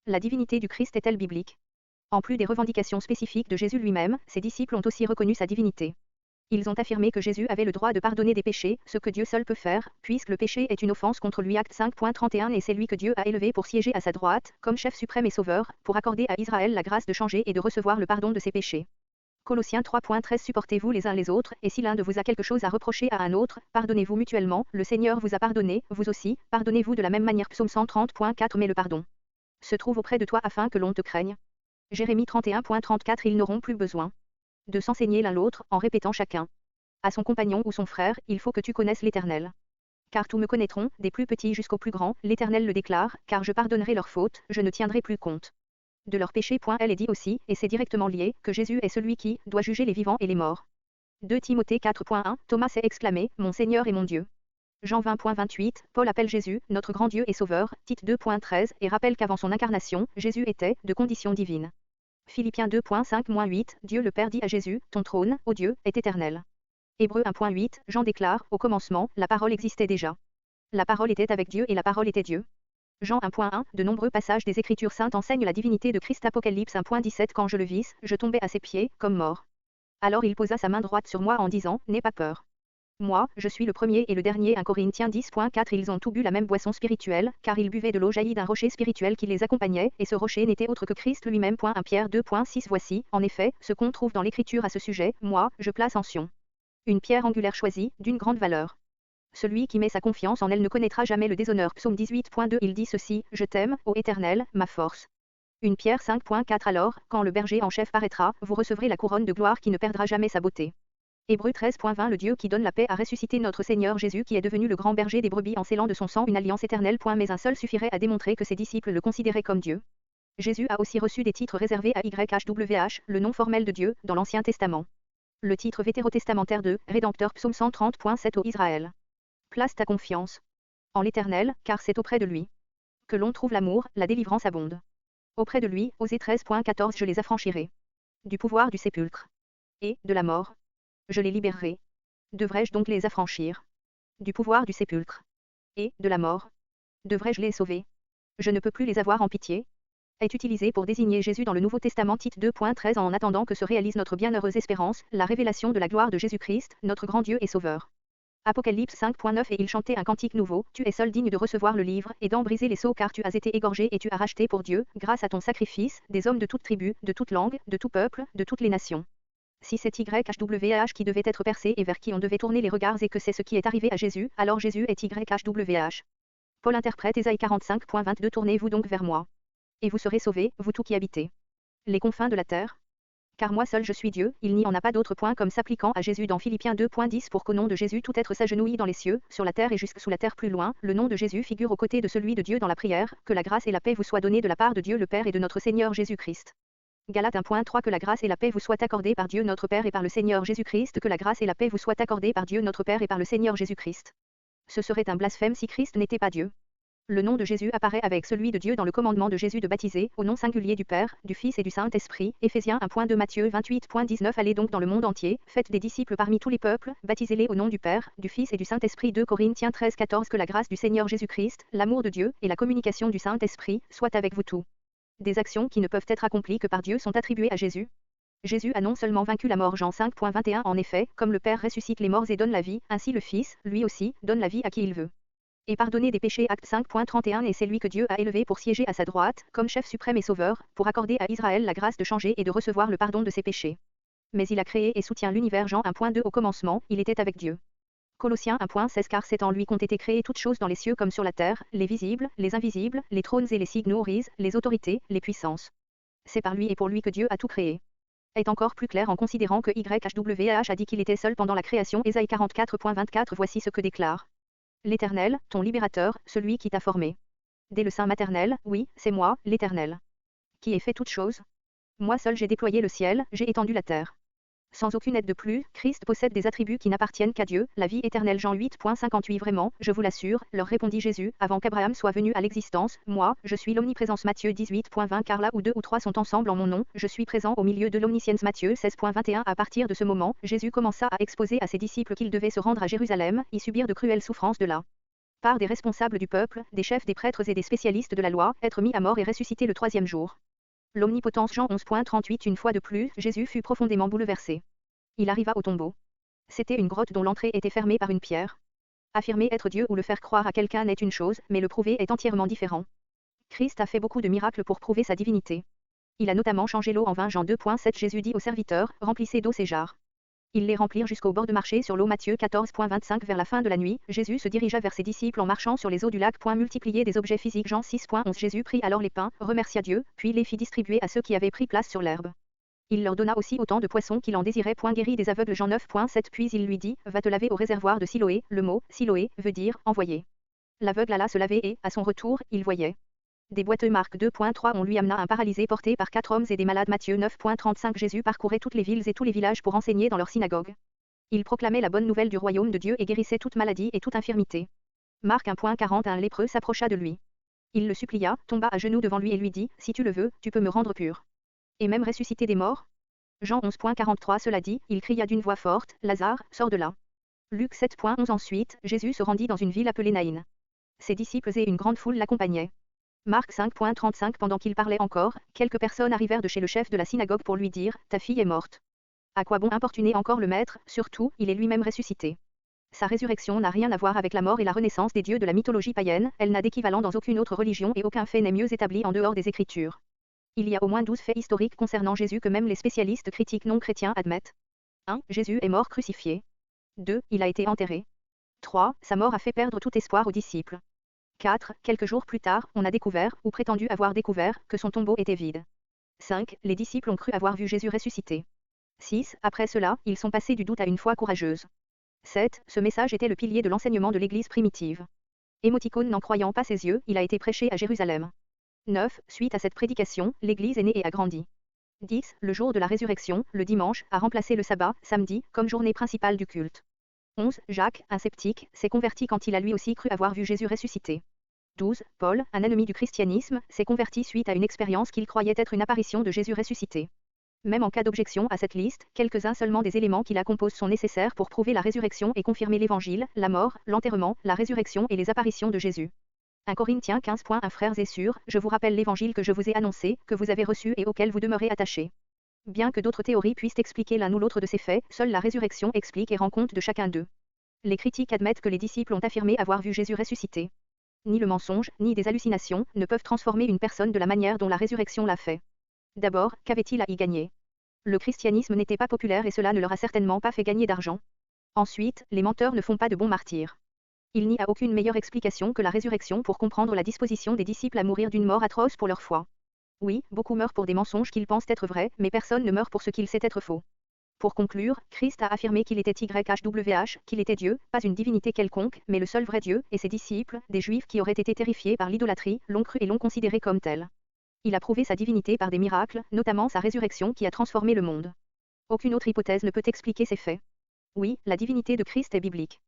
La divinité du Christ est-elle biblique? En plus des revendications spécifiques de Jésus lui-même, ses disciples ont aussi reconnu sa divinité. Ils ont affirmé que Jésus avait le droit de pardonner des péchés, ce que Dieu seul peut faire, puisque le péché est une offense contre lui. Acte 5.31 Et c'est lui que Dieu a élevé pour siéger à sa droite, comme chef suprême et sauveur, pour accorder à Israël la grâce de changer et de recevoir le pardon de ses péchés. Colossiens 3.13 Supportez-vous les uns les autres, et si l'un de vous a quelque chose à reprocher à un autre, pardonnez-vous mutuellement, le Seigneur vous a pardonné, vous aussi, pardonnez-vous de la même manière. Psaume 130.4 Mais le pardon se trouve auprès de toi afin que l'on te craigne. Jérémie 31.34 Ils n'auront plus besoin de s'enseigner l'un l'autre, en répétant chacun à son compagnon ou son frère, il faut que tu connaisses l'Éternel. Car tous me connaîtront, des plus petits jusqu'aux plus grands, l'Éternel le déclare, car je pardonnerai leurs fautes, je ne tiendrai plus compte de leurs péchés. Elle est dit aussi, et c'est directement lié, que Jésus est celui qui doit juger les vivants et les morts. 2 Timothée 4.1 Thomas s'est exclamé, mon Seigneur et mon Dieu. Jean 20.28 Paul appelle Jésus, notre grand Dieu et Sauveur, Tite 2.13 et rappelle qu'avant son incarnation, Jésus était, de condition divine. Philippiens 2.5-8 Dieu le Père dit à Jésus, ton trône, ô Dieu, est éternel. Hébreux 1.8 Jean déclare, au commencement, la parole existait déjà. La parole était avec Dieu et la parole était Dieu. Jean 1.1 De nombreux passages des Écritures saintes enseignent la divinité de Christ. Apocalypse 1.17 Quand je le vis, je tombais à ses pieds, comme mort. Alors il posa sa main droite sur moi en disant, n'aie pas peur. Moi, je suis le premier et le dernier. 1 Corinthiens 10.4 Ils ont tous bu la même boisson spirituelle, car ils buvaient de l'eau jaillie d'un rocher spirituel qui les accompagnait, et ce rocher n'était autre que Christ lui-même. 1 Pierre 2.6 Voici, en effet, ce qu'on trouve dans l'Écriture à ce sujet, moi, je place en Sion une pierre angulaire choisie, d'une grande valeur. Celui qui met sa confiance en elle ne connaîtra jamais le déshonneur. Psaume 18.2 Il dit ceci, je t'aime, ô Éternel, ma force. Une Pierre 5.4 Alors, quand le berger en chef paraîtra, vous recevrez la couronne de gloire qui ne perdra jamais sa beauté. Hébreux 13.20 Le Dieu qui donne la paix a ressuscité notre Seigneur Jésus qui est devenu le grand berger des brebis en scellant de son sang une alliance éternelle. Mais un seul suffirait à démontrer que ses disciples le considéraient comme Dieu. Jésus a aussi reçu des titres réservés à YHWH, le nom formel de Dieu, dans l'Ancien Testament. Le titre vétérotestamentaire de Rédempteur. Psaume 130.7 Ô Israël. Place ta confiance en l'Éternel, car c'est auprès de lui que l'on trouve l'amour, la délivrance abonde. Auprès de lui, Osée 13.14 Je les affranchirai du pouvoir du sépulcre et de la mort. Je les libérerai. Devrais-je donc les affranchir du pouvoir du sépulcre et de la mort? Devrais-je les sauver? Je ne peux plus les avoir en pitié. Est utilisé pour désigner Jésus dans le Nouveau Testament. Tite 2.13 En attendant que se réalise notre bienheureuse espérance, la révélation de la gloire de Jésus-Christ, notre grand Dieu et Sauveur. Apocalypse 5.9 Et il chantait un cantique nouveau, tu es seul digne de recevoir le livre, et d'en briser les sceaux car tu as été égorgé et tu as racheté pour Dieu, grâce à ton sacrifice, des hommes de toute tribu, de toute langue, de tout peuple, de toutes les nations. Si c'est YHWH qui devait être percé et vers qui on devait tourner les regards et que c'est ce qui est arrivé à Jésus, alors Jésus est YHWH. Paul interprète Ésaïe 45.22 Tournez-vous donc vers moi. Et vous serez sauvés, vous tous qui habitez les confins de la terre. Car moi seul je suis Dieu, il n'y en a pas d'autre. Comme s'appliquant à Jésus dans Philippiens 2.10 Pour qu'au nom de Jésus tout être s'agenouille dans les cieux, sur la terre et jusque sous la terre plus loin, le nom de Jésus figure aux côtés de celui de Dieu dans la prière, que la grâce et la paix vous soient données de la part de Dieu le Père et de notre Seigneur Jésus-Christ. Galates 1.3 Que la grâce et la paix vous soient accordées par Dieu notre Père et par le Seigneur Jésus-Christ. Que la grâce et la paix vous soient accordées par Dieu notre Père et par le Seigneur Jésus-Christ. Ce serait un blasphème si Christ n'était pas Dieu. Le nom de Jésus apparaît avec celui de Dieu dans le commandement de Jésus de baptiser, au nom singulier du Père, du Fils et du Saint-Esprit. Éphésiens 1.2 Matthieu 28.19 Allez donc dans le monde entier, faites des disciples parmi tous les peuples, baptisez-les au nom du Père, du Fils et du Saint-Esprit. 2 Corinthiens 13.14 Que la grâce du Seigneur Jésus-Christ, l'amour de Dieu, et la communication du Saint-Esprit, soient avec vous tous. Des actions qui ne peuvent être accomplies que par Dieu sont attribuées à Jésus. Jésus a non seulement vaincu la mort. Jean 5.21 En effet, comme le Père ressuscite les morts et donne la vie, ainsi le Fils, lui aussi, donne la vie à qui il veut. Et pardonner des péchés. Acte 5.31 Et c'est lui que Dieu a élevé pour siéger à sa droite, comme chef suprême et sauveur, pour accorder à Israël la grâce de changer et de recevoir le pardon de ses péchés. Mais il a créé et soutient l'univers. Jean 1.2 Au commencement, il était avec Dieu. Colossiens 1.16 Car c'est en lui qu'ont été créées toutes choses dans les cieux comme sur la terre, les visibles, les invisibles, les trônes et les signaux, les autorités, les puissances. C'est par lui et pour lui que Dieu a tout créé. Est encore plus clair en considérant que YHWH a dit qu'il était seul pendant la création. Ésaïe 44.24 Voici ce que déclare l'Éternel, ton libérateur, celui qui t'a formé. Dès le sein maternel, oui, c'est moi, l'Éternel. Qui ai fait toutes choses? Moi seul j'ai déployé le ciel, j'ai étendu la terre. Sans aucune aide de plus, Christ possède des attributs qui n'appartiennent qu'à Dieu, la vie éternelle. Jean 8.58 Vraiment, je vous l'assure, leur répondit Jésus, avant qu'Abraham soit venu à l'existence, moi, je suis l'omniprésence. Matthieu 18.20 Car là où 2 ou 3 sont ensemble en mon nom, je suis présent au milieu de l'omniscience. Matthieu 16.21 À partir de ce moment, Jésus commença à exposer à ses disciples qu'ils devaient se rendre à Jérusalem, y subir de cruelles souffrances de là. par des responsables du peuple, des chefs des prêtres et des spécialistes de la loi, être mis à mort et ressuscité le troisième jour. L'omnipotence Jean 11.38. Une fois de plus, Jésus fut profondément bouleversé. Il arriva au tombeau. C'était une grotte dont l'entrée était fermée par une pierre. Affirmer être Dieu ou le faire croire à quelqu'un est une chose, mais le prouver est entièrement différent. Christ a fait beaucoup de miracles pour prouver sa divinité. Il a notamment changé l'eau en vin. Jean 2.7. Jésus dit aux serviteurs, remplissez d'eau ces jarres. Ils les remplirent jusqu'au bord de marcher sur l'eau. Matthieu 14.25. Vers la fin de la nuit, Jésus se dirigea vers ses disciples en marchant sur les eaux du lac. Multiplier des objets physiques. Jean 6.11. Jésus prit alors les pains, remercia Dieu, puis les fit distribuer à ceux qui avaient pris place sur l'herbe. Il leur donna aussi autant de poissons qu'il en désirait. Guérit des aveugles. Jean 9.7. Puis il lui dit, va te laver au réservoir de Siloé. Le mot Siloé veut dire envoyé. L'aveugle alla se laver et, à son retour, il voyait. Des boiteux. Marc 2.3. On lui amena un paralysé porté par 4 hommes et des malades. Matthieu 9.35. Jésus parcourait toutes les villes et tous les villages pour enseigner dans leurs synagogues. Il proclamait la bonne nouvelle du royaume de Dieu et guérissait toute maladie et toute infirmité. Marc 1.40. Un lépreux s'approcha de lui. Il le supplia, tomba à genoux devant lui et lui dit, si tu le veux, tu peux me rendre pur. Et même ressusciter des morts. Jean 11.43. Cela dit, il cria d'une voix forte, Lazare, sors de là. Luc 7.11. Ensuite, Jésus se rendit dans une ville appelée Naïn. Ses disciples et une grande foule l'accompagnaient. Marc 5.35. Pendant qu'il parlait encore, quelques personnes arrivèrent de chez le chef de la synagogue pour lui dire, ta fille est morte. À quoi bon importuner encore le maître, surtout, il est lui-même ressuscité. Sa résurrection n'a rien à voir avec la mort et la renaissance des dieux de la mythologie païenne, elle n'a d'équivalent dans aucune autre religion et aucun fait n'est mieux établi en dehors des Écritures. Il y a au moins 12 faits historiques concernant Jésus que même les spécialistes critiques non chrétiens admettent. 1. Jésus est mort crucifié. 2. Il a été enterré. 3. Sa mort a fait perdre tout espoir aux disciples. 4. Quelques jours plus tard, on a découvert, ou prétendu avoir découvert, que son tombeau était vide. 5. Les disciples ont cru avoir vu Jésus ressuscité. 6. Après cela, ils sont passés du doute à une foi courageuse. 7. Ce message était le pilier de l'enseignement de l'Église primitive. Émoticône. N'en croyant pas ses yeux, il a été prêché à Jérusalem. 9. Suite à cette prédication, l'Église est née et a grandi. 10. Le jour de la résurrection, le dimanche, a remplacé le sabbat, samedi, comme journée principale du culte. 11. Jacques, un sceptique, s'est converti quand il a lui aussi cru avoir vu Jésus ressuscité. 12. Paul, un ennemi du christianisme, s'est converti suite à une expérience qu'il croyait être une apparition de Jésus ressuscité. Même en cas d'objection à cette liste, quelques-uns seulement des éléments qui la composent sont nécessaires pour prouver la résurrection et confirmer l'évangile, la mort, l'enterrement, la résurrection et les apparitions de Jésus. 1 Corinthiens 15.1. Frères et sœurs, je vous rappelle l'évangile que je vous ai annoncé, que vous avez reçu et auquel vous demeurez attachés. Bien que d'autres théories puissent expliquer l'un ou l'autre de ces faits, seule la résurrection explique et rend compte de chacun d'eux. Les critiques admettent que les disciples ont affirmé avoir vu Jésus ressuscité. Ni le mensonge, ni des hallucinations, ne peuvent transformer une personne de la manière dont la résurrection l'a fait. D'abord, qu'avait-il à y gagner? Le christianisme n'était pas populaire et cela ne leur a certainement pas fait gagner d'argent. Ensuite, les menteurs ne font pas de bons martyrs. Il n'y a aucune meilleure explication que la résurrection pour comprendre la disposition des disciples à mourir d'une mort atroce pour leur foi. Oui, beaucoup meurent pour des mensonges qu'ils pensent être vrais, mais personne ne meurt pour ce qu'il sait être faux. Pour conclure, Christ a affirmé qu'il était YHWH, qu'il était Dieu, pas une divinité quelconque, mais le seul vrai Dieu, et ses disciples, des Juifs qui auraient été terrifiés par l'idolâtrie, l'ont cru et l'ont considéré comme tel. Il a prouvé sa divinité par des miracles, notamment sa résurrection qui a transformé le monde. Aucune autre hypothèse ne peut expliquer ces faits. Oui, la divinité de Christ est biblique.